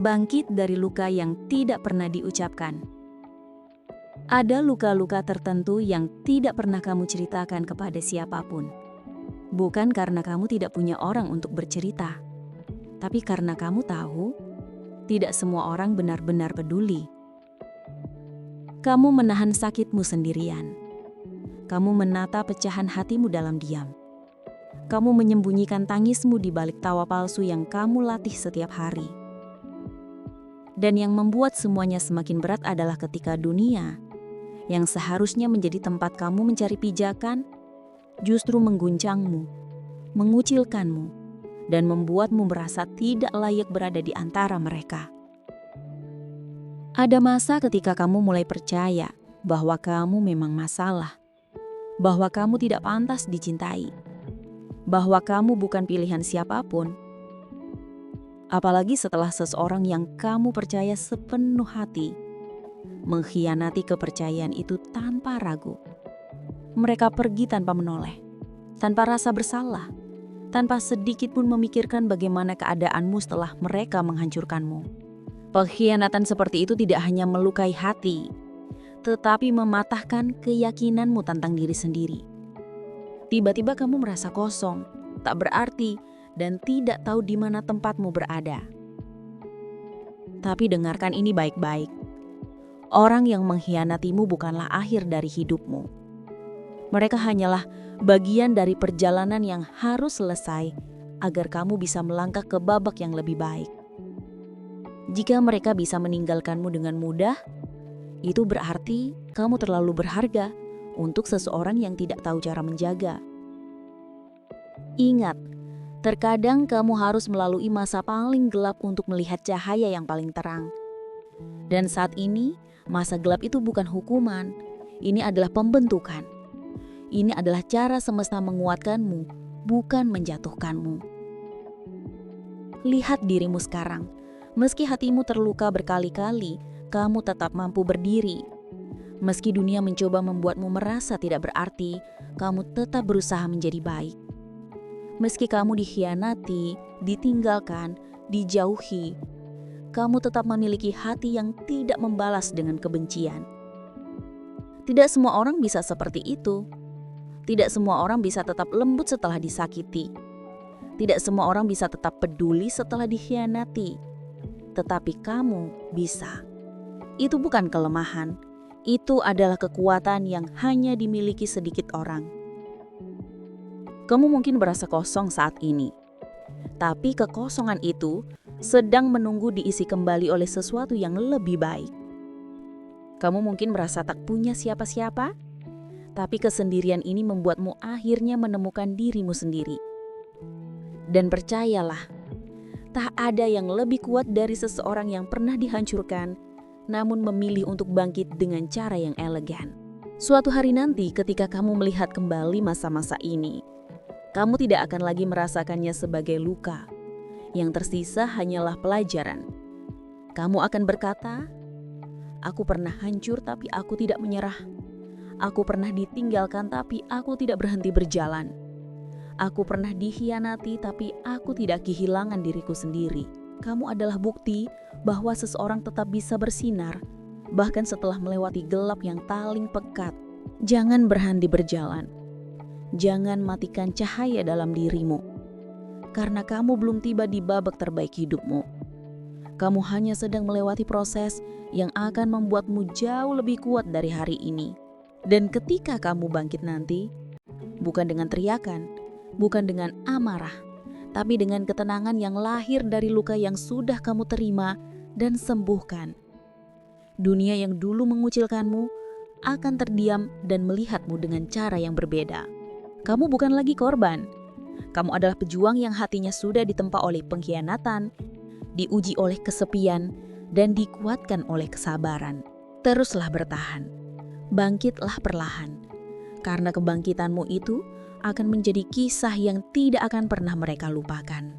Bangkit dari luka yang tidak pernah diucapkan. Ada luka-luka tertentu yang tidak pernah kamu ceritakan kepada siapapun. Bukan karena kamu tidak punya orang untuk bercerita, tapi karena kamu tahu tidak semua orang benar-benar peduli. Kamu menahan sakitmu sendirian. Kamu menata pecahan hatimu dalam diam. Kamu menyembunyikan tangismu di balik tawa palsu yang kamu latih setiap hari. Dan yang membuat semuanya semakin berat adalah ketika dunia, yang seharusnya menjadi tempat kamu mencari pijakan, justru mengguncangmu, mengucilkanmu, dan membuatmu merasa tidak layak berada di antara mereka. Ada masa ketika kamu mulai percaya bahwa kamu memang masalah, bahwa kamu tidak pantas dicintai, bahwa kamu bukan pilihan siapapun. Apalagi setelah seseorang yang kamu percaya sepenuh hati mengkhianati kepercayaan itu tanpa ragu. Mereka pergi tanpa menoleh, tanpa rasa bersalah, tanpa sedikit pun memikirkan bagaimana keadaanmu setelah mereka menghancurkanmu. Pengkhianatan seperti itu tidak hanya melukai hati, tetapi mematahkan keyakinanmu tentang diri sendiri. Tiba-tiba kamu merasa kosong, tak berarti, dan tidak tahu di mana tempatmu berada. Tapi dengarkan ini baik-baik. Orang yang mengkhianatimu bukanlah akhir dari hidupmu. Mereka hanyalah bagian dari perjalanan yang harus selesai agar kamu bisa melangkah ke babak yang lebih baik. Jika mereka bisa meninggalkanmu dengan mudah, itu berarti kamu terlalu berharga untuk seseorang yang tidak tahu cara menjaga. Ingat, terkadang kamu harus melalui masa paling gelap untuk melihat cahaya yang paling terang. Dan saat ini, masa gelap itu bukan hukuman, ini adalah pembentukan. Ini adalah cara semesta menguatkanmu, bukan menjatuhkanmu. Lihat dirimu sekarang. Meski hatimu terluka berkali-kali, kamu tetap mampu berdiri. Meski dunia mencoba membuatmu merasa tidak berarti, kamu tetap berusaha menjadi baik. Meski kamu dikhianati, ditinggalkan, dijauhi, kamu tetap memiliki hati yang tidak membalas dengan kebencian. Tidak semua orang bisa seperti itu. Tidak semua orang bisa tetap lembut setelah disakiti. Tidak semua orang bisa tetap peduli setelah dikhianati. Tetapi kamu bisa. Itu bukan kelemahan. Itu adalah kekuatan yang hanya dimiliki sedikit orang. Kamu mungkin merasa kosong saat ini. Tapi kekosongan itu sedang menunggu diisi kembali oleh sesuatu yang lebih baik. Kamu mungkin merasa tak punya siapa-siapa, tapi kesendirian ini membuatmu akhirnya menemukan dirimu sendiri. Dan percayalah, tak ada yang lebih kuat dari seseorang yang pernah dihancurkan, namun memilih untuk bangkit dengan cara yang elegan. Suatu hari nanti ketika kamu melihat kembali masa-masa ini, kamu tidak akan lagi merasakannya sebagai luka. Yang tersisa hanyalah pelajaran. Kamu akan berkata, "Aku pernah hancur tapi aku tidak menyerah. Aku pernah ditinggalkan tapi aku tidak berhenti berjalan. Aku pernah dikhianati tapi aku tidak kehilangan diriku sendiri." Kamu adalah bukti bahwa seseorang tetap bisa bersinar, bahkan setelah melewati gelap yang paling pekat. Jangan berhenti berjalan. Jangan matikan cahaya dalam dirimu. Karena kamu belum tiba di babak terbaik hidupmu. Kamu hanya sedang melewati proses yang akan membuatmu jauh lebih kuat dari hari ini. Dan ketika kamu bangkit nanti, bukan dengan teriakan, bukan dengan amarah, tapi dengan ketenangan yang lahir dari luka yang sudah kamu terima dan sembuhkan. Dunia yang dulu mengucilkanmu akan terdiam dan melihatmu dengan cara yang berbeda. Kamu bukan lagi korban. Kamu adalah pejuang yang hatinya sudah ditempa oleh pengkhianatan, diuji oleh kesepian, dan dikuatkan oleh kesabaran. Teruslah bertahan. Bangkitlah perlahan. Karena kebangkitanmu itu akan menjadi kisah yang tidak akan pernah mereka lupakan.